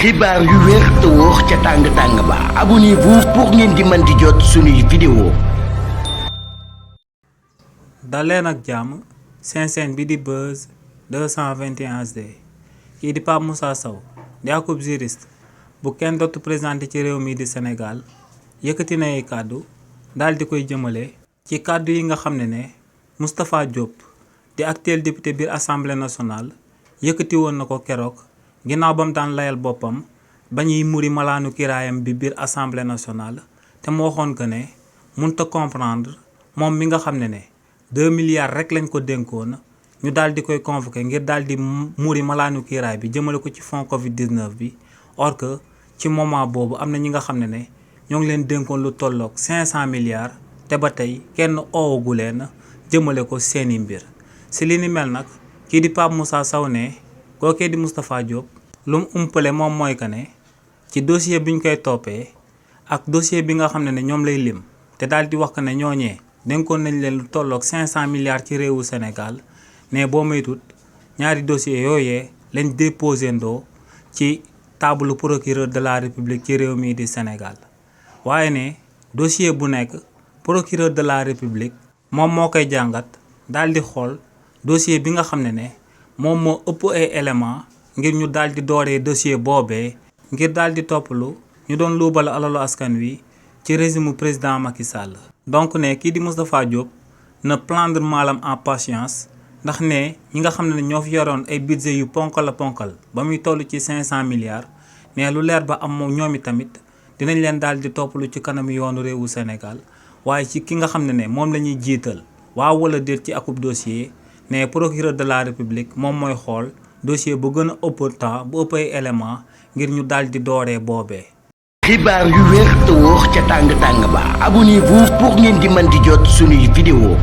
xibaar yu wér te wóor ca tàng ba abonnez-vous pour ngeen di mën di jot suñuy vidéo. daleen ak jàmm seen bi di Buzz 221 HD kii di Pape Moussa Sow di akub juriste bu kenn dootu présenté ci réew mi di Sénégal yëkkati na ay kàddu daal di koy jëmale ci kàddu yi nga xam ne Moustapha Diop di actuel député biir assemblée nationale yëkkati woon na ko keroog ginnaaw ba mu daan layal boppam ba ñuy muri malaanu kiraayam bi biir assemblée nationale te mu waxoon que ne mënut a comprendre moom mi nga xam ne 2 milliards rek lañ ko dénkoon ñu daal di koy convoqué ngir daal di muri malaanu kiraay bi jëmale ko ci fond Covid 19 bi or que ci moment boobu am na ñi nga xam ne ñoo ngi leen dénkoon lu tolloog 500 milliards te ba tey kenn oowagu leen jëmale ko seeni mbir si li ni mel nag kii di Pape Moussa Sow ne kookee di Moustapha Diop lu mu umpale moom mooy que ne ci dossier bi ñu koy toppee ak dossier bi nga xam ne ñoom lay lim te daal di wax que ne ñooñee dénkoon nañ leen lu tolloog 500 milliards ci réewu Sénégal ne boo moytut ñaari dossiers yooyee lañ déposé ndoo ci table procureur de la République ci réew mii di Sénégal waaye ne dossier bu nekk procureur de la République moom moo koy jàngat daal di xool dossier bi nga xam ne moom moo ëpp ay éléments ngir ñu daal di dooree dossier boobee ngir daal di toppalu ñu doon luubal alalu askan wi ci régime président Macky Sall. donc ne kii di Moustapha Diop na prendre malam en patience ndax ne ñi nga xam ne ñoo fi yoroon ay budget yu ponkal ba muy toll ci 500 milliards ne lu leer ba am moom ñoomi tamit dinañ leen daal di toppalu ci kanam yoonu réewu Sénégal waaye ci ki nga xam ne moom la ñuy jiital waaw wala déet ci akub dossier ne procureur de la République moom mooy xool dossier bu gën a ëpp temps bu ëpp ay élément ngir ñu daal di dooree boobee. xibaar yu wér te wóor ca tàng ba abonnez-vous pour ngeen di mën di jot suñuy vidéo.